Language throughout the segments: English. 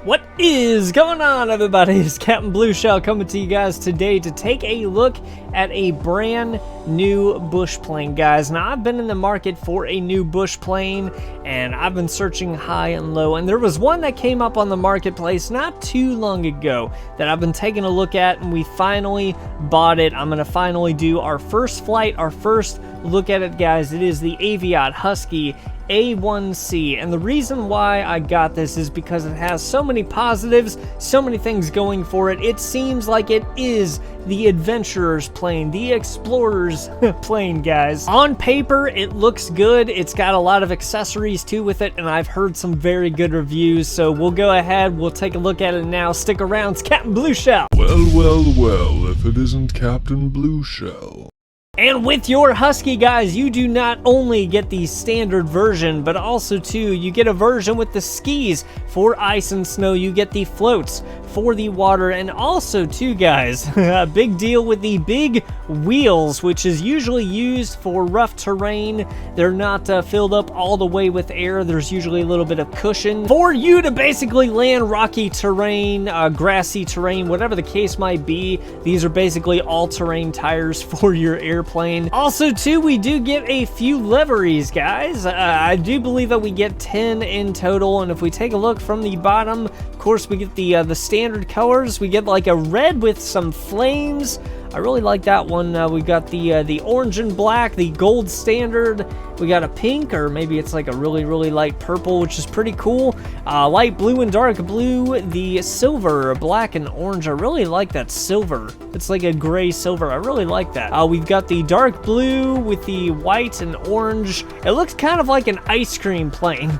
What is going on, everybody? It's Captain Blue Shell coming to you guys today to take a look at a brand new bush plane, guys. Now, I've been in the market for a new bush plane, and I've been searching high and low, and there was one that came up on the marketplace not too long ago that I've been taking a look at, and we finally bought it. I'm going to finally do our first flight, our first look at it, guys. It is the Aviat Husky A-1C, and the reason why I got this is because it has so many positives, so many things going for it. It seems like it is the adventurer's plane, the explorer's plane, guys. On paper, it looks good. It's got a lot of accessories too with it, and I've heard some very good reviews, so we'll go ahead, we'll take a look at it now. Stick around, it's Captain Blue Shell. Well, if it isn't Captain Blue Shell. And with your Husky, guys, you do not only get the standard version, but also, too, you get a version with the skis for ice and snow. You get the floats for the water, and also, too, guys, a big deal with the big wheels, which is usually used for rough terrain. They're not filled up all the way with air. There's usually a little bit of cushion for you to basically land rocky terrain, grassy terrain, whatever the case might be. These are basically all-terrain tires for your airplane. Also, too, we do get a few liveries, guys. I do believe that we get 10 in total, and if we take a look from the bottom, of course, we get the standard colors. We get like a red with some flames. I really like that one. We got the orange and black, the gold standard. We got a pink, or maybe it's like a really light purple, which is pretty cool. Light blue and dark blue, the silver, black and orange. I really like that silver. It's like a gray silver. I really like that. We've got the dark blue with the white and orange. It looks kind of like an ice cream plane.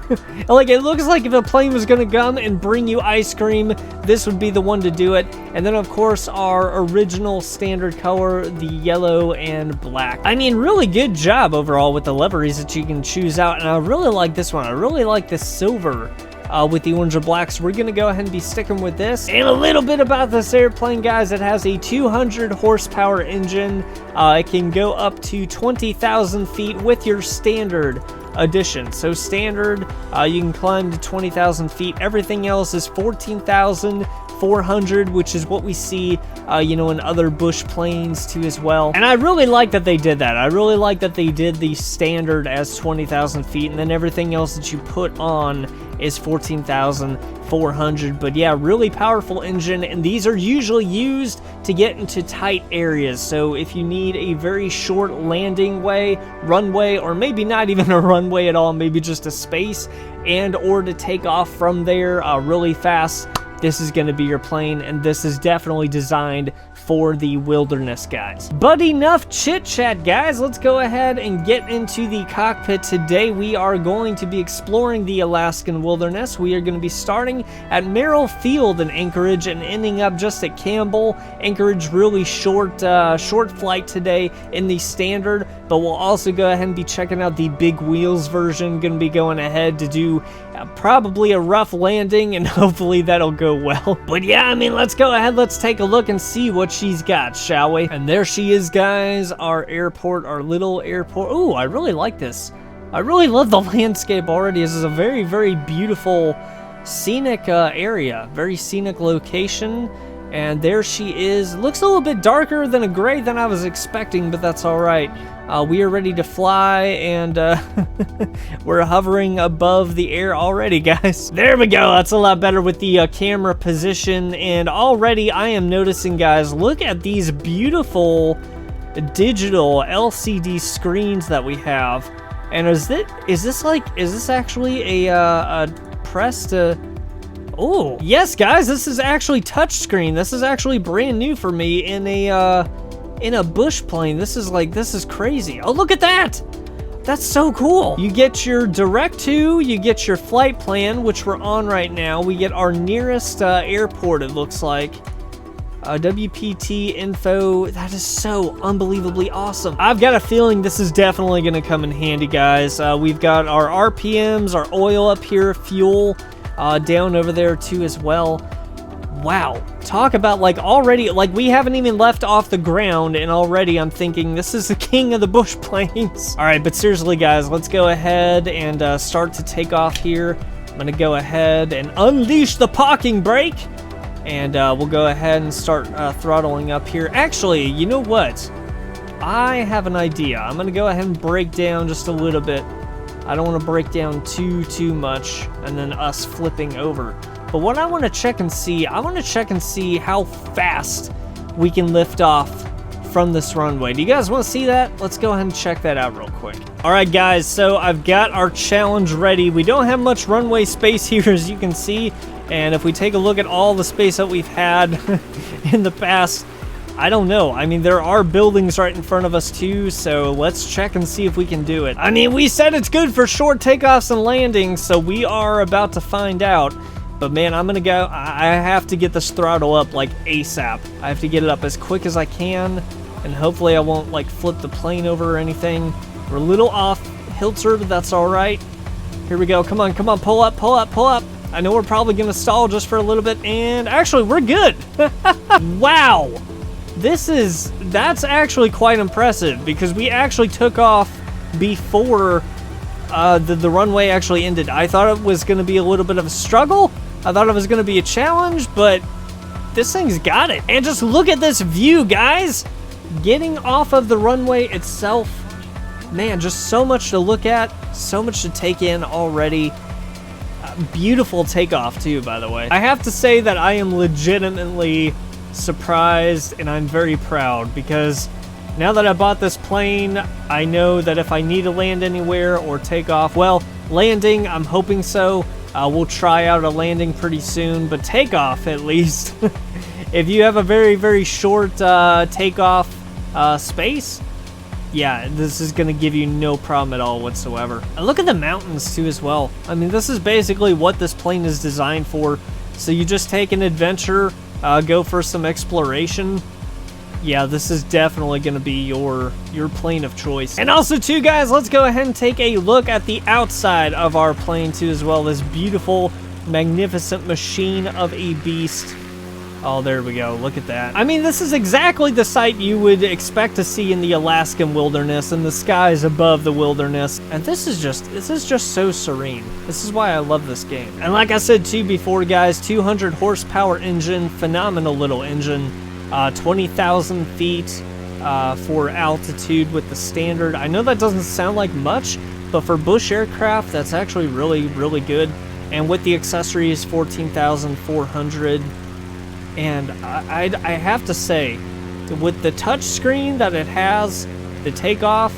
Like, it looks like if a plane was gonna come and bring you ice cream, this would be the one to do it. And then, of course, our original standard color, the yellow and black. I mean, really good job overall with the liveries that you can choose out, and I really like this one. I really like the silver with the orange and black, so we're gonna go ahead and be sticking with this. And a little bit about this airplane, guys. It has a 200 horsepower engine. It can go up to 20,000 feet with your standard edition. So standard, you can climb to 20,000 feet. Everything else is 14,400, which is what we see, you know, in other bush planes too as well. And I really like that they did that. I really like that they did the standard as 20,000 feet, and then everything else that you put on is 14,400. But yeah, really powerful engine, and these are usually used to get into tight areas. So if you need a very short landing way, runway, or maybe not even a runway at all, maybe just a space, and or to take off from there really fast, this is going to be your plane, and this is definitely designed for the wilderness, guys. But enough chit-chat, guys. Let's go ahead and get into the cockpit. Today, we are going to be exploring the Alaskan wilderness. We are going to be starting at Merrill Field in Anchorage and ending up just at Campbell. Anchorage, really short flight today in the standard, but we'll also go ahead and be checking out the big wheels version. Going to be going ahead to do probably a rough landing, and hopefully that'll go well. But yeah, I mean, let's go ahead, let's take a look and see what she's got, shall we? And there she is, guys, our airport, our little airport. Ooh, I really like this. I really love the landscape already. This is a very beautiful scenic area, very scenic location. And there she is. Looks a little bit darker than a gray than I was expecting, but that's all right. We are ready to fly, and we're hovering above the air already, guys. There we go. That's a lot better with the camera position, and already I am noticing, guys, look at these beautiful digital LCD screens that we have. And is this actually a press to... Oh, yes, guys, this is actually touchscreen. This is actually brand new for me in a bush plane. This is crazy. Oh, look at that. That's so cool. You get your direct to, you get your flight plan, which we're on right now. We get our nearest airport, it looks like. WPT info. That is so unbelievably awesome. I've got a feeling this is definitely going to come in handy, guys. We've got our RPMs, our oil up here, fuel down over there too as well. Wow, talk about, like, already, like, we haven't even left off the ground, and already I'm thinking this is the king of the bush planes. All right, but seriously, guys, let's go ahead and start to take off here. I'm gonna go ahead and unleash the parking brake, and we'll go ahead and start throttling up here. Actually, you know what? I have an idea. I'm gonna go ahead and brake down just a little bit. I don't want to break down too much, and then us flipping over. But what I want to check and see, I want to check and see how fast we can lift off from this runway. Do you guys want to see that? Let's go ahead and check that out real quick. All right, guys, so I've got our challenge ready. We don't have much runway space here, as you can see. And if we take a look at all the space that we've had in the past, I don't know. I mean, there are buildings right in front of us too, so let's check and see if we can do it. I mean, we said it's good for short takeoffs and landings, so we are about to find out. But man, I'm gonna go, I have to get this throttle up like ASAP. I have to get it up as quick as I can, and hopefully I won't like flip the plane over or anything. We're a little off kilter, but that's all right. Here we go, come on, pull up, pull up, pull up. I know we're probably gonna stall just for a little bit, and actually we're good. Wow, that's actually quite impressive, because we actually took off before the runway actually ended. I thought it was gonna be a little bit of a struggle. I thought it was gonna be a challenge, but this thing's got it. And just look at this view, guys. Getting off of the runway itself, man, just so much to look at, so much to take in already. Beautiful takeoff too, by the way. I have to say that I am legitimately surprised, and I'm very proud, because now that I bought this plane, I know that if I need to land anywhere or take off, well, landing, I'm hoping so. We'll try out a landing pretty soon, but takeoff at least. If you have a very short takeoff space, yeah, this is going to give you no problem at all whatsoever. And look at the mountains too as well. I mean, this is basically what this plane is designed for. So you just take an adventure, go for some exploration. Yeah, this is definitely going to be your plane of choice. And also too, guys, let's go ahead and take a look at the outside of our plane too as well. This beautiful, magnificent machine of a beast. Oh, there we go. Look at that. I mean, this is exactly the sight you would expect to see in the Alaskan wilderness, and the skies above the wilderness. And this is just so serene. This is why I love this game. And like I said too before, guys, 200 horsepower engine, phenomenal little engine. 20,000 feet for altitude with the standard. I know that doesn't sound like much, but for bush aircraft, that's actually really good. And with the accessories, 14,400. And I have to say, with the touch screen that it has, the takeoff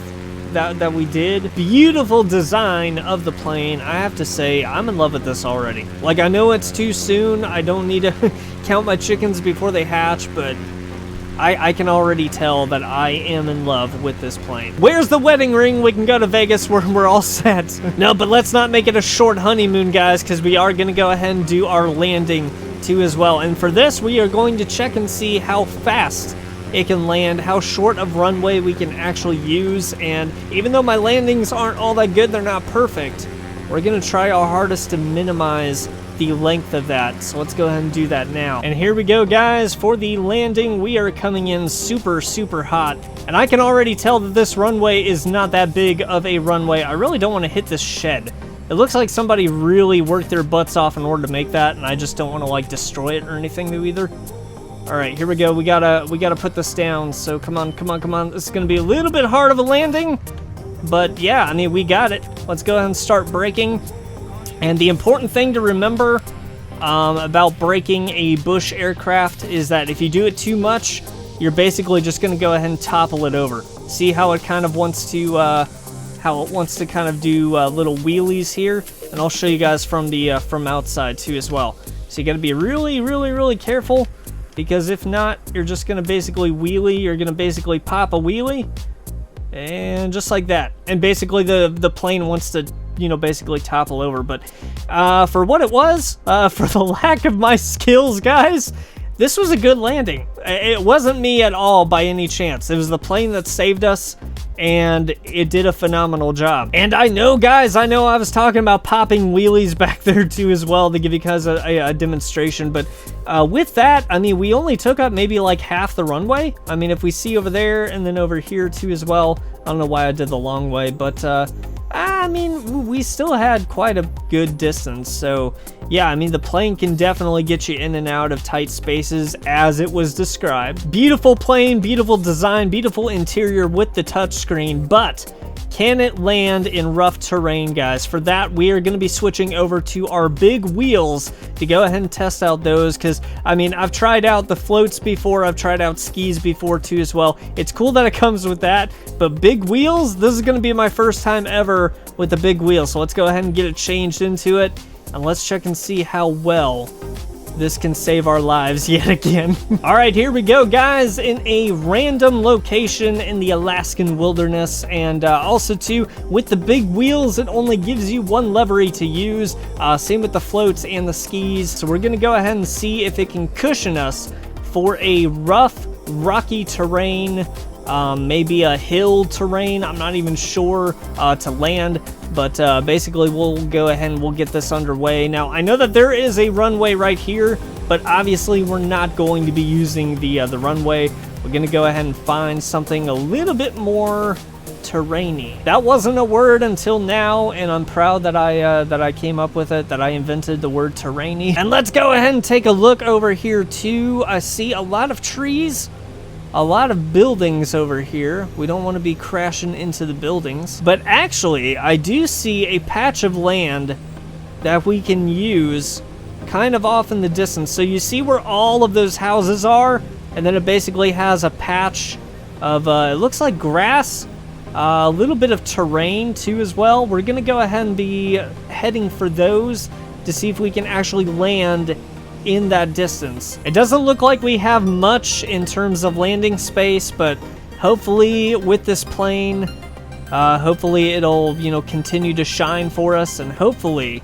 that we did, beautiful design of the plane, I have to say, I'm in love with this already. Like, I know it's too soon, I don't need to count my chickens before they hatch, but I can already tell that I am in love with this plane. Where's the wedding ring? We can go to Vegas where we're all set. No, but let's not make it a short honeymoon, guys, because we are going to go ahead and do our landing too as well. And for this, we are going to check and see how fast it can land, how short of runway we can actually use. And even though my landings aren't all that good, they're not perfect, we're going to try our hardest to minimize the length of that. So let's go ahead and do that now. And here we go, guys. For the landing, we are coming in super hot. And I can already tell that this runway is not that big of a runway. I really don't want to hit this shed. It looks like somebody really worked their butts off in order to make that, and I just don't want to like destroy it or anything either. All right, here we go. We gotta put this down. So come on. This is gonna be a little bit hard of a landing, but yeah, I mean, we got it. Let's go ahead and start braking. And the important thing to remember about braking a bush aircraft is that if you do it too much, you're basically just gonna go ahead and topple it over. See how it kind of wants to kind of do little wheelies here, and I'll show you guys from the from outside too as well. So you got to be really careful, because if not, you're just gonna basically wheelie. You're gonna basically pop a wheelie, and just like that. And basically the plane wants to, you know, basically topple over. But for what it was, for the lack of my skills, guys, this was a good landing. It wasn't me at all by any chance. It was the plane that saved us, and it did a phenomenal job. And I know, guys, I was talking about popping wheelies back there too as well to give you guys a demonstration, but with that, I mean, we only took up maybe like half the runway. I mean, if we see over there and then over here too as well, I don't know why I did the long way, but I mean, we still had quite a good distance. So yeah, I mean, the plane can definitely get you in and out of tight spaces as it was described. Beautiful plane, beautiful design, beautiful interior with the touchscreen, but can it land in rough terrain, guys? For that, we are going to be switching over to our big wheels to go ahead and test out those, because, I mean, I've tried out the floats before, I've tried out skis before too as well. It's cool that it comes with that, but big wheels, this is going to be my first time ever with the big wheel, so let's go ahead and get it changed into it, and let's check and see how well this can save our lives yet again. All right, here we go, guys, in a random location in the Alaskan wilderness, and also too, with the big wheels, it only gives you one livery to use. Same with the floats and the skis. So we're gonna go ahead and see if it can cushion us for a rough, rocky terrain, maybe a hill terrain, I'm not even sure, to land. But basically, we'll go ahead and we'll get this underway. Now, I know that there is a runway right here, but obviously we're not going to be using the runway. We're going to go ahead and find something a little bit more terrainy. That wasn't a word until now, and I'm proud that I came up with it, that I invented the word terrainy. And let's go ahead and take a look over here too. I see a lot of trees. A lot of buildings over here. We don't want to be crashing into the buildings. But actually, I do see a patch of land that we can use kind of off in the distance. So you see where all of those houses are? And then it basically has a patch of, it looks like grass, a little bit of terrain too as well. We're going to go ahead and be heading for those to see if we can actually land in that distance. It doesn't look like we have much in terms of landing space, but hopefully with this plane, hopefully it'll, you know, continue to shine for us, and hopefully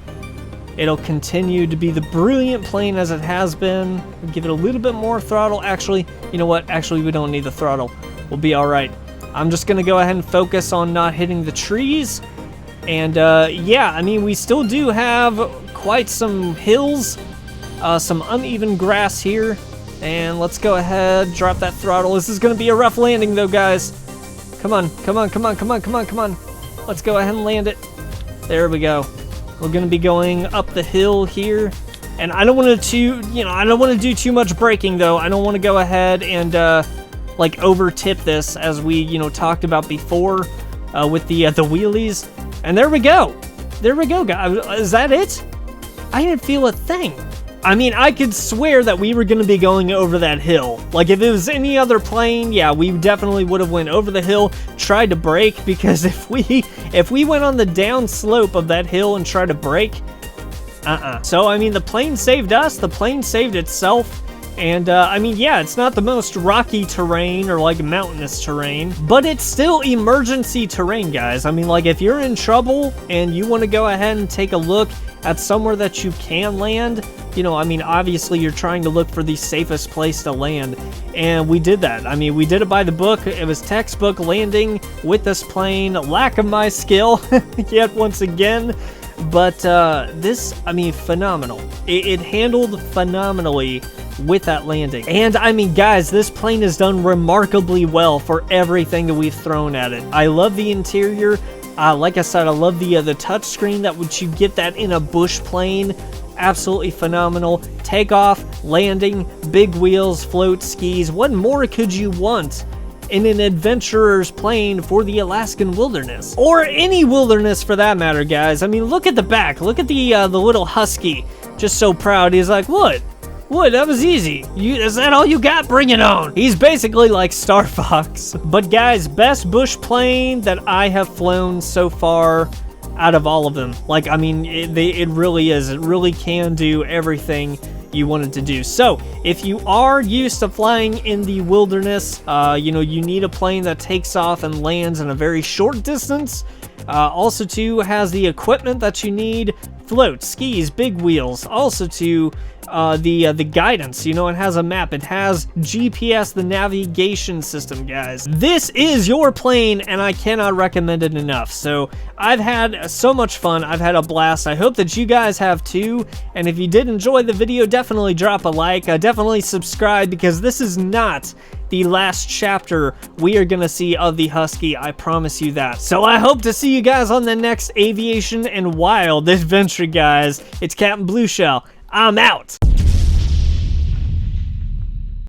it'll continue to be the brilliant plane as it has been. We'll give it a little bit more throttle. Actually, you know what? Actually, we don't need the throttle. We'll be all right. I'm just gonna go ahead and focus on not hitting the trees. And yeah, I mean, we still do have quite some hills, some uneven grass here, and let's go ahead, drop that throttle. This is going to be a rough landing though, guys. Come on, come on, come on, come on, come on, come on. Let's go ahead and land it. There we go. We're going to be going up the hill here, and I don't want to, you know, I don't want to do too much braking though. I don't want to go ahead and like over tip this, as we, you know, talked about before with the wheelies. And there we go. There we go, guys. Is that it? I didn't feel a thing. I mean, I could swear that we were going to be going over that hill. Like, if it was any other plane, yeah, we definitely would have went over the hill, tried to brake, because if we went on the down slope of that hill and tried to brake, So, I mean, the plane saved us, the plane saved itself, and, I mean, yeah, it's not the most rocky terrain or, like, mountainous terrain, but it's still emergency terrain, guys. I mean, like, if you're in trouble and you want to go ahead and take a look at somewhere that you can land, you know, I mean, obviously you're trying to look for the safest place to land, and we did that. I mean, we did it by the book. It was textbook landing with this plane. Lack of my skill yet once again, but this, I mean, phenomenal. It handled phenomenally with that landing. And I mean, guys, this plane has done remarkably well for everything that we've thrown at it. I love the interior. Like I said, I love the touchscreen that would you get that in a bush plane. Absolutely phenomenal. Takeoff, landing, big wheels, float, skis. What more could you want in an adventurer's plane for the Alaskan wilderness? Or any wilderness for that matter, guys. I mean, look at the back. Look at the little Husky. Just so proud. He's like, what? What? That was easy. Is that all you got? Bring it on. He's basically like Star Fox. But guys, best bush plane that I have flown so far out of all of them. Like, I mean, it really is. It really can do everything you want it to do. So, if you are used to flying in the wilderness, you know, you need a plane that takes off and lands in a very short distance. Also, too, has the equipment that you need. Floats, skis, big wheels. Also, too, the guidance, you know, it has a map, it has GPS, the navigation system, guys. This is your plane, and I cannot recommend it enough. So I've had so much fun. I've had a blast. I hope that you guys have too, and if you did enjoy the video, definitely drop a like, definitely subscribe, because this is not the last chapter we are gonna see of the Husky. I promise you that. So I hope to see you guys on the next aviation and wild adventure, guys. It's Captain Blue Shell. I'm out.